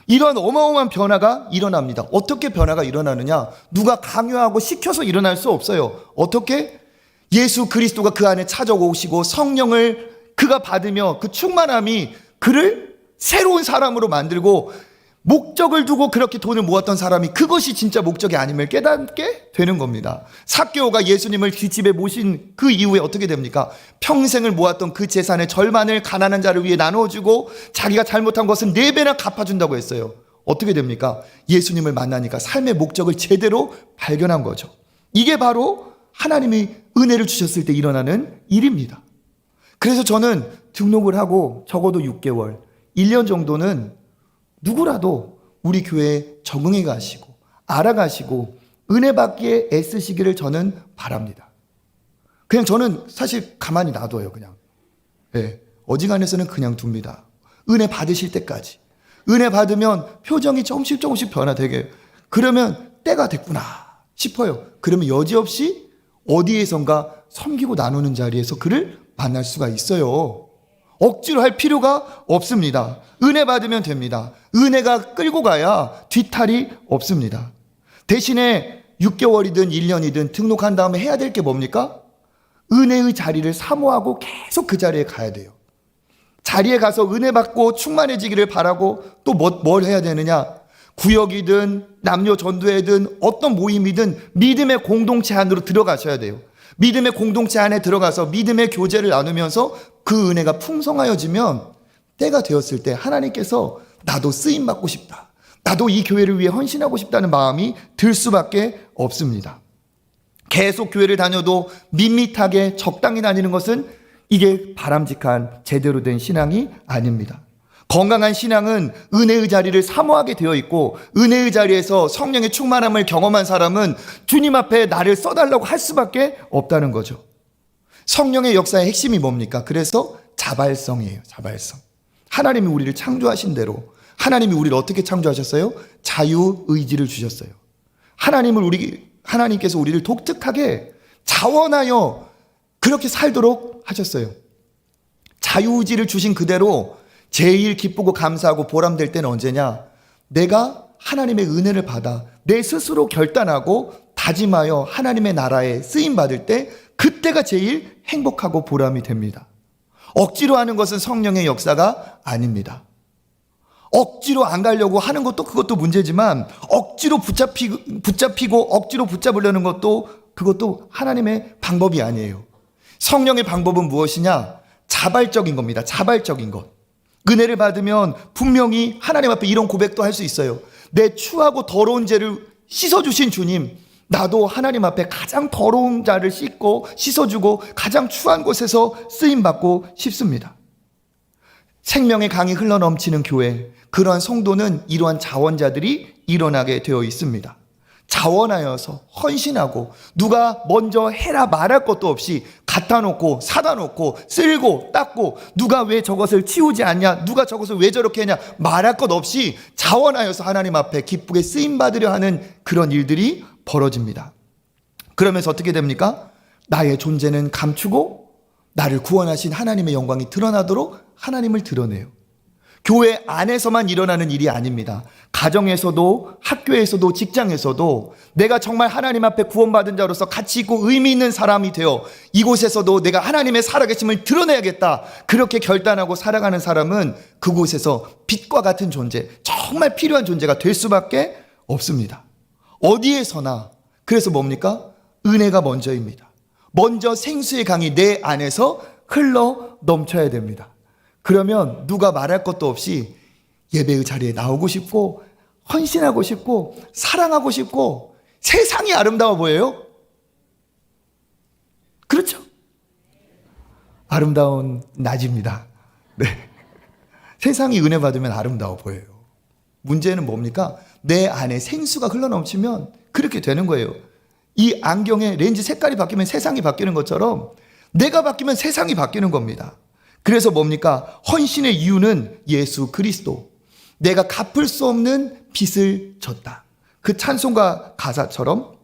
이런 어마어마한 변화가 일어납니다. 어떻게 변화가 일어나느냐? 누가 강요하고 시켜서 일어날 수 없어요. 어떻게? 예수 그리스도가 그 안에 찾아오시고 성령을 그가 받으며 그 충만함이 그를 새로운 사람으로 만들고 목적을 두고 그렇게 돈을 모았던 사람이 그것이 진짜 목적이 아님을 깨닫게 되는 겁니다. 삭개오가 예수님을 뒷집에 모신 그 이후에 어떻게 됩니까? 평생을 모았던 그 재산의 절반을 가난한 자를 위해 나눠주고 자기가 잘못한 것은 4배나 갚아준다고 했어요. 어떻게 됩니까? 예수님을 만나니까 삶의 목적을 제대로 발견한 거죠. 이게 바로 하나님이 은혜를 주셨을 때 일어나는 일입니다. 그래서 저는 등록을 하고 적어도 6개월, 1년 정도는 누구라도 우리 교회에 적응해 가시고 알아가시고 은혜 받기에 애쓰시기를 저는 바랍니다. 그냥 저는 사실 가만히 놔둬요. 그냥 어지간해서는 그냥 둡니다. 은혜 받으실 때까지. 은혜 받으면 표정이 조금씩 변화되게, 그러면 때가 됐구나 싶어요. 그러면 여지없이 어디에선가 섬기고 나누는 자리에서 그를 만날 수가 있어요. 억지로 할 필요가 없습니다. 은혜 받으면 됩니다. 은혜가 끌고 가야 뒤탈이 없습니다. 대신에 6개월이든 1년이든 등록한 다음에 해야 될 게 뭡니까? 은혜의 자리를 사모하고 계속 그 자리에 가야 돼요. 자리에 가서 은혜 받고 충만해지기를 바라고 또 뭘 해야 되느냐? 구역이든 남녀 전도회든 어떤 모임이든 믿음의 공동체 안으로 들어가셔야 돼요. 믿음의 공동체 안에 들어가서 믿음의 교제를 나누면서 그 은혜가 풍성하여지면 때가 되었을 때 하나님께서 나도 쓰임받고 싶다, 나도 이 교회를 위해 헌신하고 싶다는 마음이 들 수밖에 없습니다. 계속 교회를 다녀도 밋밋하게 적당히 다니는 것은 이게 바람직한 제대로 된 신앙이 아닙니다. 건강한 신앙은 은혜의 자리를 사모하게 되어 있고, 은혜의 자리에서 성령의 충만함을 경험한 사람은 주님 앞에 나를 써달라고 할 수밖에 없다는 거죠. 성령의 역사의 핵심이 뭡니까? 그래서 자발성이에요. 자발성. 하나님이 우리를 창조하신 대로, 하나님이 우리를 어떻게 창조하셨어요? 자유의지를 주셨어요. 하나님께서 우리를 독특하게 자원하여 그렇게 살도록 하셨어요. 자유의지를 주신 그대로 제일 기쁘고 감사하고 보람될 때는 언제냐? 내가 하나님의 은혜를 받아 내 스스로 결단하고 다짐하여 하나님의 나라에 쓰임받을 때, 그때가 제일 행복하고 보람이 됩니다. 억지로 하는 것은 성령의 역사가 아닙니다. 억지로 안 가려고 하는 것도 그것도 문제지만, 억지로 붙잡히고 억지로 붙잡으려는 것도 그것도 하나님의 방법이 아니에요. 성령의 방법은 무엇이냐? 자발적인 겁니다. 자발적인 것. 은혜를 받으면 분명히 하나님 앞에 이런 고백도 할 수 있어요. 내 추하고 더러운 죄를 씻어주신 주님, 나도 하나님 앞에 가장 더러운 자를 씻어주고 가장 추한 곳에서 쓰임받고 싶습니다. 생명의 강이 흘러넘치는 교회, 그러한 성도는 이러한 자원자들이 일어나게 되어 있습니다. 자원하여서 헌신하고, 누가 먼저 해라 말할 것도 없이 갖다 놓고 사다 놓고 쓸고 닦고, 누가 왜 저것을 치우지 않냐, 누가 저것을 왜 저렇게 했냐 말할 것 없이 자원하여서 하나님 앞에 기쁘게 쓰임받으려 하는 그런 일들이 벌어집니다. 그러면서 어떻게 됩니까? 나의 존재는 감추고 나를 구원하신 하나님의 영광이 드러나도록 하나님을 드러내요. 교회 안에서만 일어나는 일이 아닙니다. 가정에서도, 학교에서도, 직장에서도 내가 정말 하나님 앞에 구원받은 자로서 가치 있고 의미 있는 사람이 되어 이곳에서도 내가 하나님의 살아계심을 드러내야겠다, 그렇게 결단하고 살아가는 사람은 그곳에서 빛과 같은 존재, 정말 필요한 존재가 될 수밖에 없습니다. 어디에서나. 그래서 뭡니까? 은혜가 먼저입니다. 먼저 생수의 강이 내 안에서 흘러 넘쳐야 됩니다. 그러면 누가 말할 것도 없이 예배의 자리에 나오고 싶고, 헌신하고 싶고, 사랑하고 싶고, 세상이 아름다워 보여요. 그렇죠? 아름다운 낮입니다. 네. 세상이 은혜 받으면 아름다워 보여요. 문제는 뭡니까? 내 안에 생수가 흘러넘치면 그렇게 되는 거예요. 이 안경의 렌즈 색깔이 바뀌면 세상이 바뀌는 것처럼 내가 바뀌면 세상이 바뀌는 겁니다. 그래서 뭡니까? 헌신의 이유는 예수 그리스도. 내가 갚을 수 없는 빚을 졌다. 그 찬송가 가사처럼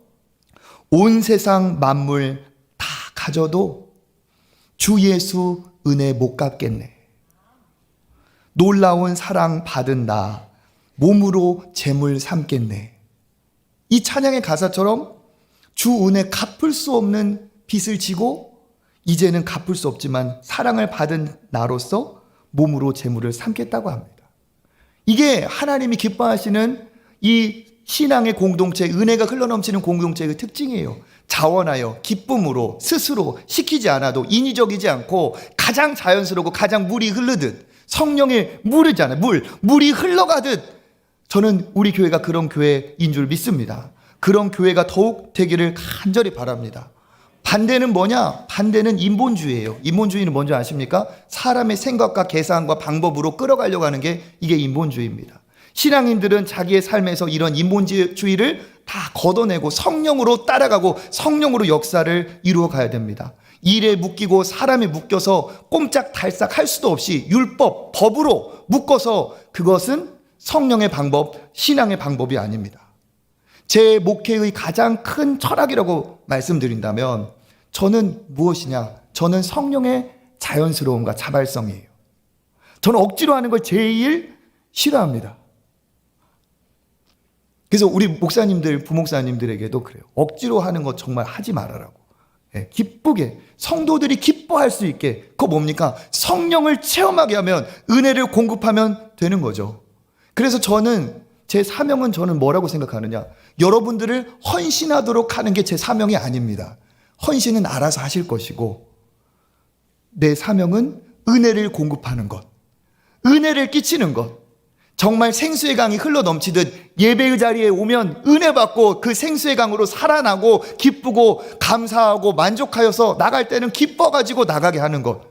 온 세상 만물 다 가져도 주 예수 은혜 못 갚겠네. 놀라운 사랑 받은 나 몸으로 재물 삼겠네. 이 찬양의 가사처럼 주 은혜 갚을 수 없는 빚을 지고 이제는 갚을 수 없지만 사랑을 받은 나로서 몸으로 재물을 삼겠다고 합니다. 이게 하나님이 기뻐하시는 이 신앙의 공동체, 은혜가 흘러넘치는 공동체의 특징이에요. 자원하여 기쁨으로 스스로 시키지 않아도 인위적이지 않고 가장 자연스럽고 가장 물이 흐르듯 성령의 물이잖아요. 물이 흘러가듯 저는 우리 교회가 그런 교회인 줄 믿습니다. 그런 교회가 더욱 되기를 간절히 바랍니다. 반대는 뭐냐? 반대는 인본주의예요. 인본주의는 뭔지 아십니까? 사람의 생각과 계산과 방법으로 끌어가려고 하는 게 이게 인본주의입니다. 신앙인들은 자기의 삶에서 이런 인본주의를 다 걷어내고 성령으로 따라가고 성령으로 역사를 이루어 가야 됩니다. 일에 묶이고 사람에 묶여서 꼼짝달싹 할 수도 없이 율법, 법으로 묶어서 그것은 성령의 방법, 신앙의 방법이 아닙니다. 제 목회의 가장 큰 철학이라고 말씀드린다면 저는 무엇이냐? 저는 성령의 자연스러움과 자발성이에요. 저는 억지로 하는 걸 제일 싫어합니다. 그래서 우리 목사님들, 부목사님들에게도 그래요. 억지로 하는 거 정말 하지 말아라고. 기쁘게 성도들이 기뻐할 수 있게 그거 뭡니까? 성령을 체험하게 하면 은혜를 공급하면 되는 거죠. 그래서 저는 제 사명은 저는 뭐라고 생각하느냐? 여러분들을 헌신하도록 하는 게 제 사명이 아닙니다. 헌신은 알아서 하실 것이고 내 사명은 은혜를 공급하는 것, 은혜를 끼치는 것. 정말 생수의 강이 흘러넘치듯 예배의 자리에 오면 은혜 받고 그 생수의 강으로 살아나고 기쁘고 감사하고 만족하여서 나갈 때는 기뻐가지고 나가게 하는 것.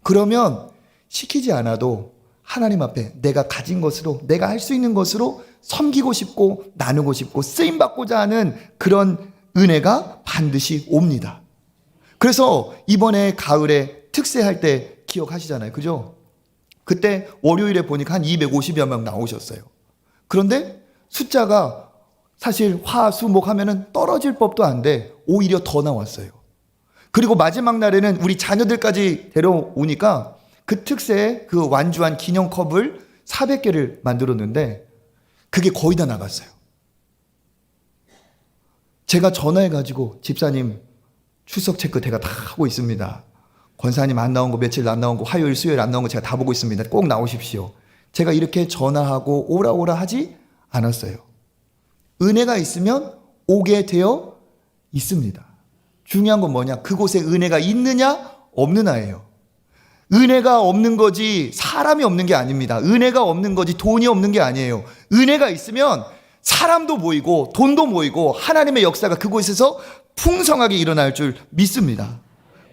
그러면 시키지 않아도 하나님 앞에 내가 가진 것으로 내가 할 수 있는 것으로 섬기고 싶고 나누고 싶고 쓰임받고자 하는 그런 은혜가 반드시 옵니다. 그래서 이번에 가을에 특세할 때 기억하시잖아요. 그죠? 그때 월요일에 보니까 한 250여 명 나오셨어요. 그런데 숫자가 사실 화, 수, 목 하면은 떨어질 법도 한데 오히려 더 나왔어요. 그리고 마지막 날에는 우리 자녀들까지 데려오니까 그 특세에 그 완주한 기념컵을 400개를 만들었는데 그게 거의 다 나갔어요. 제가 전화해가지고 집사님 출석 체크 제가 다 하고 있습니다. 권사님 안 나온 거 며칠 안 나온 거 화요일 수요일 안 나온 거 제가 다 보고 있습니다. 꼭 나오십시오. 제가 이렇게 전화하고 오라 하지 않았어요. 은혜가 있으면 오게 되어 있습니다. 중요한 건 뭐냐? 그곳에 은혜가 있느냐 없느냐예요. 은혜가 없는 거지 사람이 없는 게 아닙니다. 은혜가 없는 거지 돈이 없는 게 아니에요. 은혜가 있으면 사람도 모이고 돈도 모이고 하나님의 역사가 그곳에서 풍성하게 일어날 줄 믿습니다.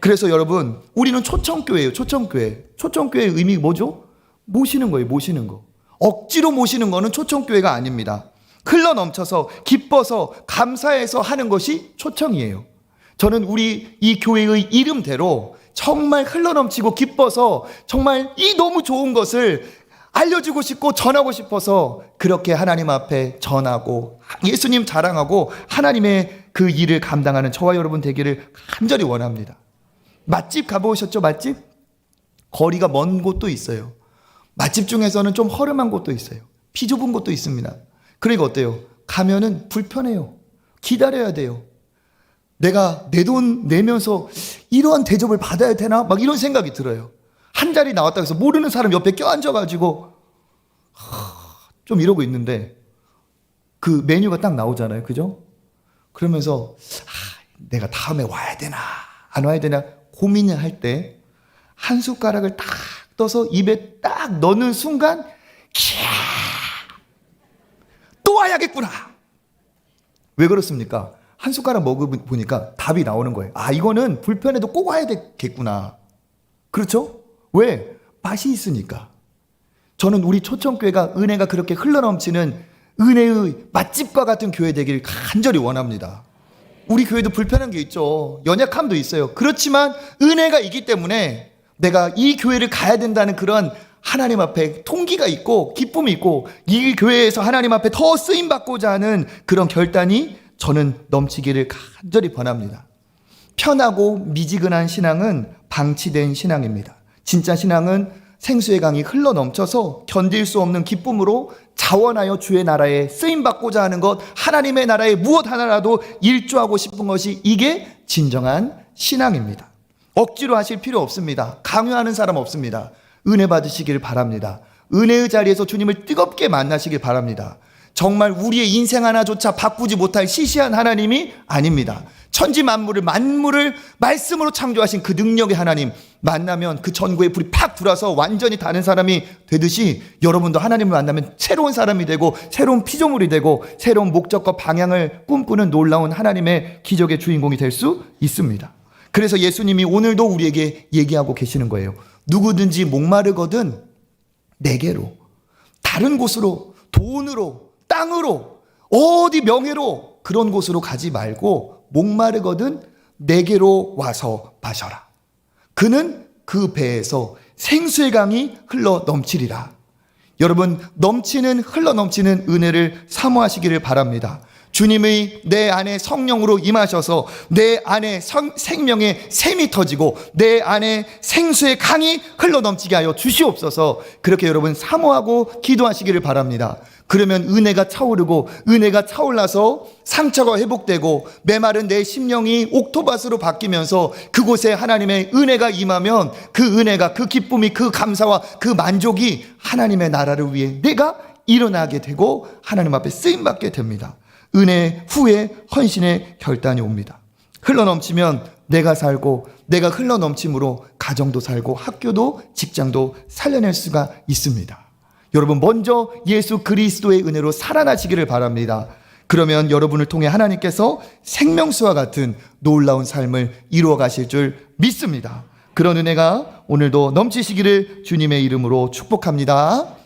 그래서 여러분 우리는 초청교회예요. 초청교회. 초청교회의 의미가 뭐죠? 모시는 거예요. 모시는 거. 억지로 모시는 거는 초청교회가 아닙니다. 흘러넘쳐서 기뻐서 감사해서 하는 것이 초청이에요. 저는 우리 이 교회의 이름대로 정말 흘러넘치고 기뻐서 정말 이 너무 좋은 것을 알려주고 싶고 전하고 싶어서 그렇게 하나님 앞에 전하고 예수님 자랑하고 하나님의 그 일을 감당하는 저와 여러분 되기를 간절히 원합니다. 맛집 가보셨죠? 맛집? 거리가 먼 곳도 있어요. 맛집 중에서는 좀 허름한 곳도 있어요. 피 좁은 곳도 있습니다. 그러니까 어때요? 가면은 불편해요. 기다려야 돼요. 내가 내 돈 내면서 이러한 대접을 받아야 되나? 막 이런 생각이 들어요. 한 자리 나왔다 해서 모르는 사람 옆에 껴앉아가지고 좀 이러고 있는데 그 메뉴가 딱 나오잖아요. 그죠? 그러면서 내가 다음에 와야 되나 안 와야 되나 고민을 할 때 한 숟가락을 딱 떠서 입에 딱 넣는 순간 또 와야겠구나. 왜 그렇습니까? 한 숟가락 먹어보니까 답이 나오는 거예요. 아, 이거는 불편해도 꼭 와야 되겠구나. 그렇죠? 왜? 맛이 있으니까. 저는 우리 초청교회가 은혜가 그렇게 흘러넘치는 은혜의 맛집과 같은 교회 되기를 간절히 원합니다. 우리 교회도 불편한 게 있죠. 연약함도 있어요. 그렇지만 은혜가 있기 때문에 내가 이 교회를 가야 된다는 그런 하나님 앞에 통기가 있고 기쁨이 있고 이 교회에서 하나님 앞에 더 쓰임받고자 하는 그런 결단이 저는 넘치기를 간절히 권합니다. 편하고 미지근한 신앙은 방치된 신앙입니다. 진짜 신앙은 생수의 강이 흘러넘쳐서 견딜 수 없는 기쁨으로 자원하여 주의 나라에 쓰임받고자 하는 것, 하나님의 나라에 무엇 하나라도 일조하고 싶은 것이 이게 진정한 신앙입니다. 억지로 하실 필요 없습니다. 강요하는 사람 없습니다. 은혜 받으시길 바랍니다. 은혜의 자리에서 주님을 뜨겁게 만나시길 바랍니다. 정말 우리의 인생 하나조차 바꾸지 못할 시시한 하나님이 아닙니다. 천지 만물을 말씀으로 창조하신 그 능력의 하나님 만나면 그 전구에 불이 팍 들어와서 완전히 다른 사람이 되듯이 여러분도 하나님을 만나면 새로운 사람이 되고 새로운 피조물이 되고 새로운 목적과 방향을 꿈꾸는 놀라운 하나님의 기적의 주인공이 될 수 있습니다. 그래서 예수님이 오늘도 우리에게 얘기하고 계시는 거예요. 누구든지 목마르거든 내게로, 다른 곳으로, 돈으로, 땅으로, 어디 명예로 그런 곳으로 가지 말고 목마르거든 내게로 와서 마셔라. 그는 그 배에서 생수의 강이 흘러 넘치리라. 여러분, 흘러 넘치는 은혜를 사모하시기를 바랍니다. 주님의 내 안에 성령으로 임하셔서 내 안에 생명의 샘이 터지고 내 안에 생수의 강이 흘러넘치게 하여 주시옵소서. 그렇게 여러분 사모하고 기도하시기를 바랍니다. 그러면 은혜가 차오르고 은혜가 차올라서 상처가 회복되고 메마른 내 심령이 옥토밭으로 바뀌면서 그곳에 하나님의 은혜가 임하면 그 은혜가, 그 기쁨이, 그 감사와 그 만족이 하나님의 나라를 위해 내가 일어나게 되고 하나님 앞에 쓰임받게 됩니다. 은혜 후에 헌신의 결단이 옵니다. 흘러넘치면 내가 살고 내가 흘러넘침으로 가정도 살고 학교도 직장도 살려낼 수가 있습니다. 여러분, 먼저 예수 그리스도의 은혜로 살아나시기를 바랍니다. 그러면 여러분을 통해 하나님께서 생명수와 같은 놀라운 삶을 이루어 가실 줄 믿습니다. 그런 은혜가 오늘도 넘치시기를 주님의 이름으로 축복합니다.